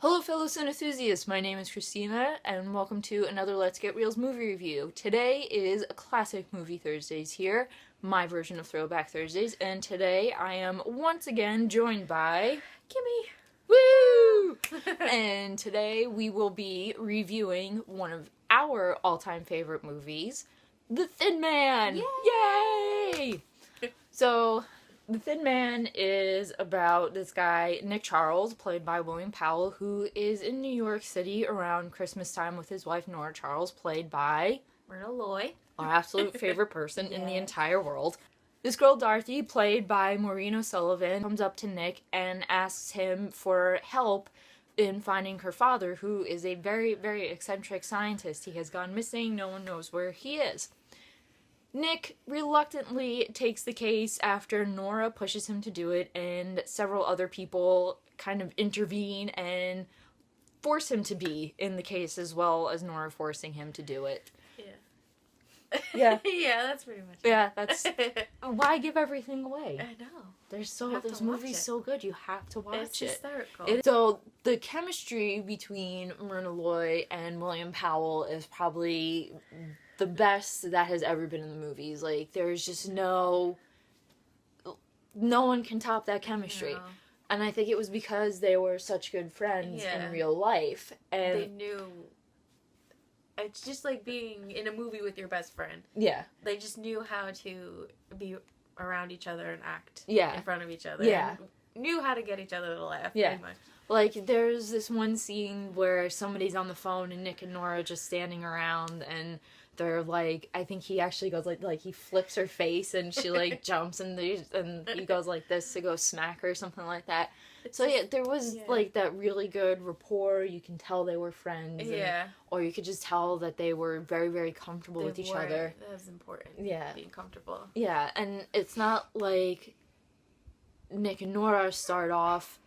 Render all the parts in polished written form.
Hello fellow cinenthusiasts, my name is Christina, and welcome to another Let's Get Reels movie review. Today is a classic movie Thursdays here, my version of Throwback Thursdays, and today I am once again joined by... Kimi! Woo! And today we will be reviewing one of our all-time favorite movies, The Thin Man! Yay! Yay! So... The Thin Man is about this guy, Nick Charles, played by William Powell, who is in New York City around Christmas time with his wife, Nora Charles, played by... Myrna, our absolute favorite person in the entire world. This girl, Darth E, played by Maureen O'Sullivan, comes up to Nick and asks him for help in finding her father, who is a very, very eccentric scientist. He has gone missing. No one knows where he is. Nick reluctantly takes the case after Nora pushes him to do it, and several other people kind of intervene and force him to be in the case, as well as Nora forcing him to do it. Yeah. Yeah, that's pretty much it. Yeah, that's... Why give everything away? I know. This movie's so good, you have to watch it's it. Hysterical. So, the chemistry between Myrna and William Powell is probably... the best that has ever been in the movies. Like, there's just no one can top that chemistry. No. And I think it was because they were such good friends in real life. And they knew... It's just like being in a movie with your best friend. Yeah. They just knew how to be around each other and act in front of each other. Yeah. And knew how to get each other to laugh, Yeah. pretty much. Like, there's this one scene where somebody's on the phone and Nick and Nora are just standing around, and they're like, I think he actually goes like he flips her face and she like jumps and he goes like this to go smack her or something like that. So yeah, there was like that really good rapport. You can tell they were friends. Or you could just tell that they were very, very comfortable with each other. That was important. Yeah. Being comfortable. Yeah, and it's not like Nick and Nora start off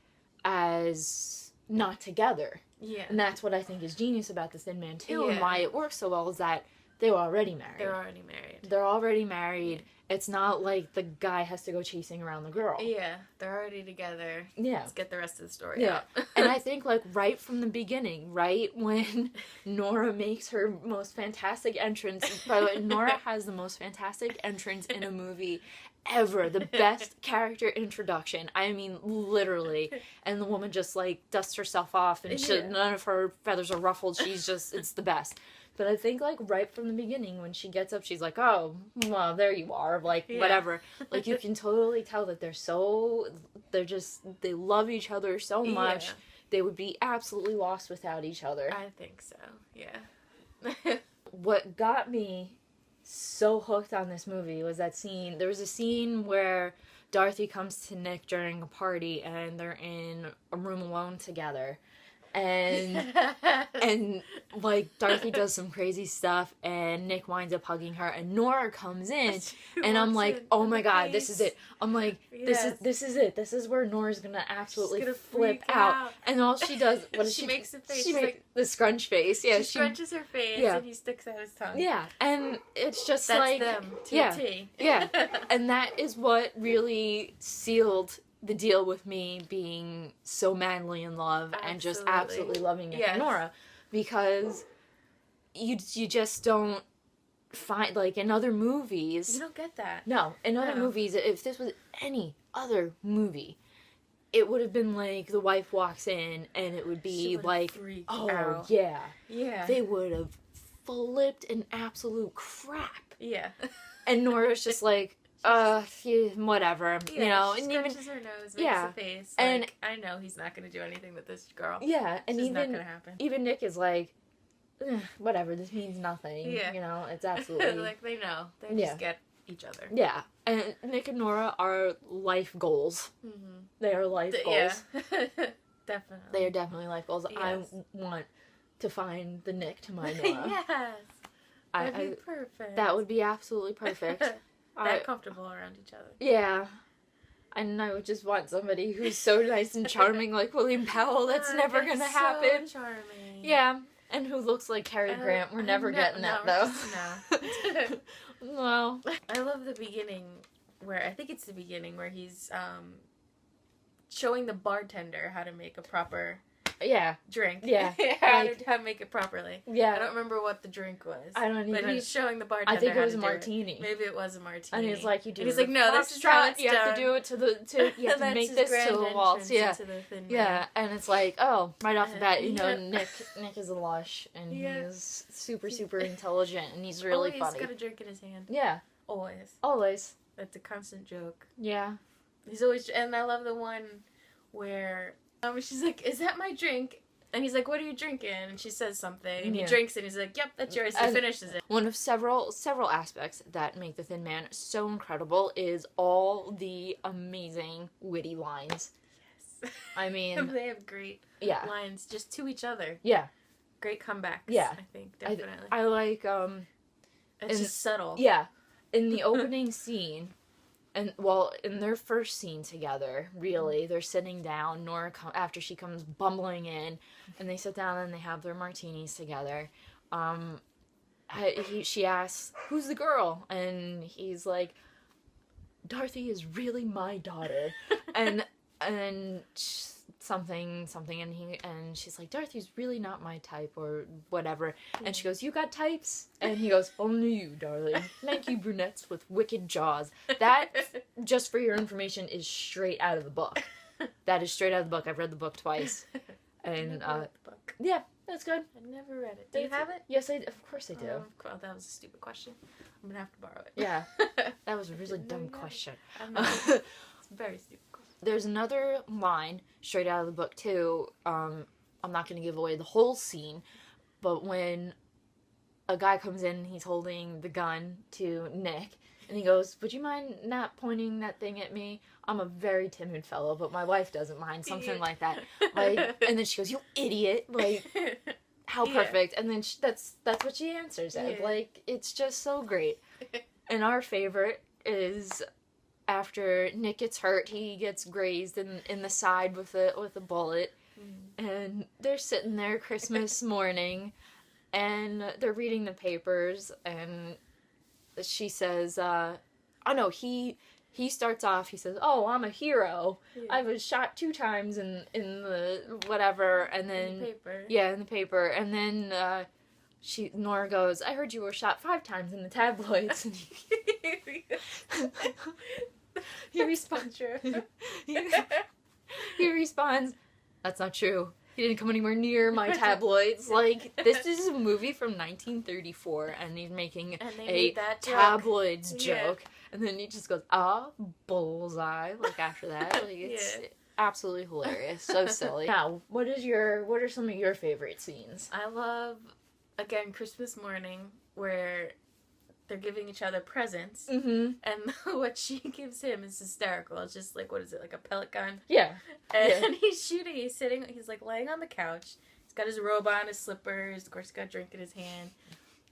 as not together. Yeah. And that's what I think is genius about The Thin Man too, and why it works so well is that they were already married. They're already married. It's not like the guy has to go chasing around the girl. Yeah, they're already together. Yeah. Let's get the rest of the story out. And I think, like, right from the beginning, right when Nora makes her most fantastic entrance. By the way, Nora has the most fantastic entrance in a movie ever. The best character introduction. I mean, literally. And the woman just, like, dusts herself off and none of her feathers are ruffled. She's just, it's the best. But I think, like, right from the beginning, when she gets up, she's like, oh, well, there you are, like, whatever. Like, you can totally tell that they love each other so much. They would be absolutely lost without each other. I think so, yeah. What got me so hooked on this movie was that scene. There was a scene where Darth comes to Nick during a party, and they're in a room alone together. And like, Darth does some crazy stuff, and Nick winds up hugging her, and Nora comes in, and I'm like, oh my god, this is it. I'm like, this is it. This is where Nora's gonna absolutely flip out. And all she does, what does she makes a face. She makes the scrunch face. Yeah, she scrunches her face, and he sticks out his tongue. Yeah, and it's just that's like them to a T. Yeah, and that is what really sealed the deal with me being so madly in love and just absolutely loving Nick and Nora, because you just don't find, like, in other movies, you don't get that. No, in other movies, if this was any other movie, it would have been like the wife walks in and it would be like, oh out. yeah, they would have flipped an absolute crap. Yeah. And Nora's just like, whatever, you know, she and scrunches her nose, makes a face, like, and I know he's not going to do anything with this girl. Yeah, and it's not going to happen. Even Nick is like, whatever, this means nothing. Yeah. You know, it's absolutely... like, they know. They just get each other. Yeah, and Nick and Nora are life goals. Mm-hmm. They are life goals. Yeah, definitely. They are definitely life goals. Yes. I want to find the Nick to my Nora. Yes. That'd be perfect. That would be absolutely perfect. That comfortable around each other. Yeah. And I would just want somebody who's so nice and charming like William Powell. That's never going to happen. So charming. Yeah. And who looks like Cary Grant. We're never getting that, though. No. Well. I love the beginning where, I think it's the beginning where he's showing the bartender how to make a proper drink. Yeah. How to make it properly. Yeah. I don't remember what the drink was. I don't even. But he's showing the bartender. I think it was a martini. Maybe it was a martini. And he's like, and he's like, no, this is how it's you done. have to do it you have to make this to the waltz. Yeah. And it's like, oh, right off the bat, Nick is a lush, and he's super, super intelligent, and he's really funny. He's got a drink in his hand. Yeah. Always. That's a constant joke. Yeah. He's always, and I love the one where she's like, is that my drink? And he's like, what are you drinking? And she says something, and he drinks it, and he's like, yep, that's yours. He finishes it. One of several aspects that make The Thin Man so incredible is all the amazing witty lines. Yes. I mean... they have great lines just to each other. Yeah. Great comebacks, yeah. I think, definitely. I like, It's just subtle. Yeah. In the opening scene... And, in their first scene together, really, they're sitting down, Nora, after she comes bumbling in, and they sit down and they have their martinis together. She asks, who's the girl? And he's like, Darth E is really my daughter. and something, and she's like, Dorothy's really not my type, or whatever. And she goes, you got types? And he goes, only you, darling. Lanky brunettes with wicked jaws. That, just for your information, is straight out of the book. That is straight out of the book. I've read the book twice. And, I never read the book. Yeah, that's good. I never read it. Do you have it? Yes, of course I do. Oh, that was a stupid question. I'm gonna have to borrow it. Yeah. That was a really dumb question. It's a very stupid question. There's another line straight out of the book, too. I'm not going to give away the whole scene, but when a guy comes in and he's holding the gun to Nick, and he goes, would you mind not pointing that thing at me? I'm a very timid fellow, but my wife doesn't mind, something like that. Like, and then she goes, you idiot. Like, how perfect. And then that's what she answers it. Like, it's just so great. And our favorite is... After Nick gets hurt, he gets grazed in the side with a bullet, and they're sitting there Christmas morning, and they're reading the papers, and she says, he starts off, he says, oh, I'm a hero. I was shot 2 times in the whatever, and then... In the paper. Yeah, in the paper, and then, Nora goes, I heard you were shot 5 times in the tabloids. And he responds, he responds, that's not true. He didn't come anywhere near my tabloids. Like, this is a movie from 1934, and he's making a tabloids joke. And then he just goes, bullseye, like, after that. Like, it's absolutely hilarious. So silly. Now, what are some of your favorite scenes? I love, again, Christmas morning, where they're giving each other presents, and what she gives him is hysterical. It's just like, what is it, like a pellet gun? Yeah. And he's shooting, he's like laying on the couch, he's got his robe on, his slippers, of course he's got a drink in his hand,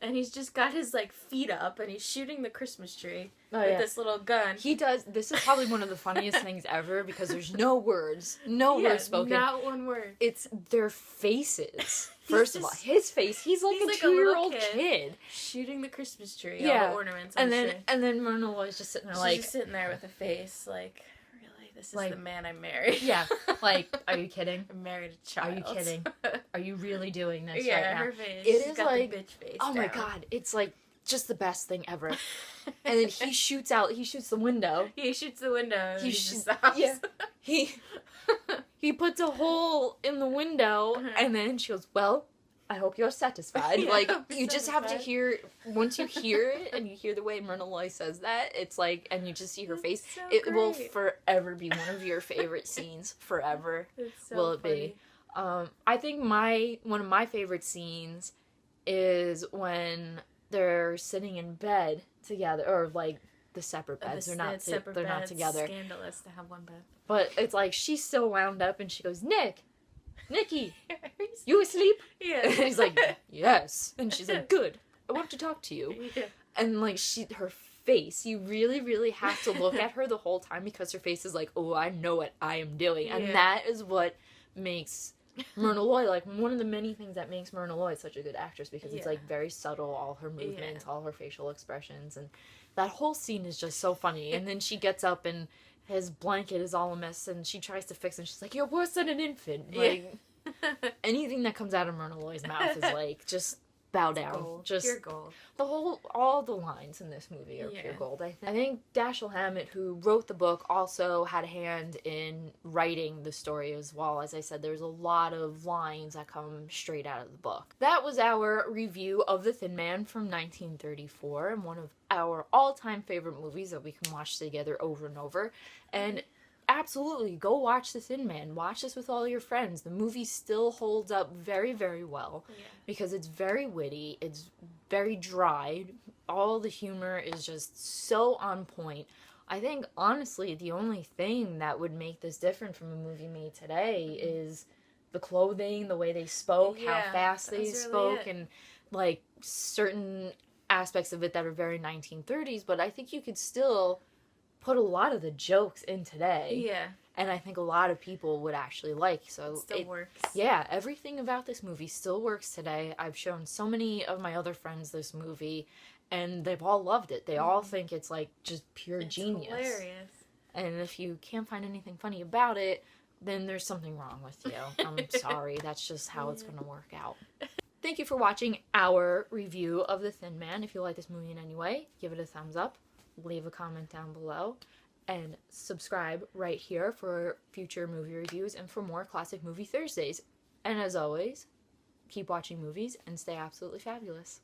and he's just got his, like, feet up, and he's shooting the Christmas tree with this little gun. He does, this is probably one of the funniest things ever, because there's no words spoken. Not one word. It's their faces. First of all, his face, he's like a 2-year-old kid. Shooting the Christmas tree, all the ornaments on the tree. And then Myrna was just sitting there She's just sitting there with a face, like, really, this is the man I married. Yeah, like, are you kidding? I married a child. Are you kidding? Are you really doing this right now? Her face. It She's is got like, the bitch face oh my god, it's like, just the best thing ever. And then he shoots the window. He shoots the window. He just stops. Yeah. He puts a hole in the window, and then she goes, well, I hope you're satisfied. Like, you just have to hear, once you hear it, and you hear the way Myrna Loy says that, it's like, and you just see her face, so it great. will forever be one of your favorite scenes. Forever will it be. I think one of my favorite scenes is when they're sitting in bed together, or like the separate beds. They're not together. Scandalous to have one bed. But it's like she's so wound up, and she goes, Nicky, you asleep? Yeah. And he's like, yes. And she's like, good. I want to talk to you. Yeah. And like her face, you really, really have to look at her the whole time, because her face is like, oh, I know what I am doing. And that is what makes Myrna Loy, like, one of the many things that makes Myrna Loy such a good actress, because it's like very subtle, all her movements, all her facial expressions, and that whole scene is just so funny. And then she gets up and his blanket is all a mess, and she tries to fix it, and she's like, you're worse than an infant. Like, Anything that comes out of Myrna Loy's mouth is like, just bow down. Gold. Just pure gold. all the lines in this movie are pure gold. I think Dashiell Hammett, who wrote the book, also had a hand in writing the story as well. As I said, there's a lot of lines that come straight out of the book. That was our review of The Thin Man from 1934, and one of our all-time favorite movies that we can watch together over and over. And absolutely, go watch The Thin Man. Watch this with all your friends. The movie still holds up very, very well because it's very witty. It's very dry. All the humor is just so on point. I think, honestly, the only thing that would make this different from a movie made today is the clothing, the way they spoke, how fast they spoke, and, like, certain aspects of it that are very 1930s. But I think you could still put a lot of the jokes in today. Yeah. And I think a lot of people would actually like. So it still works. Yeah, everything about this movie still works today. I've shown so many of my other friends this movie, and they've all loved it. They all think it's, like, just pure genius. Hilarious. And if you can't find anything funny about it, then there's something wrong with you. I'm sorry. That's just how it's going to work out. Thank you for watching our review of The Thin Man. If you like this movie in any way, give it a thumbs up. Leave a comment down below, and subscribe right here for future movie reviews and for more Classic Movie Thursdays. And as always, keep watching movies and stay absolutely fabulous.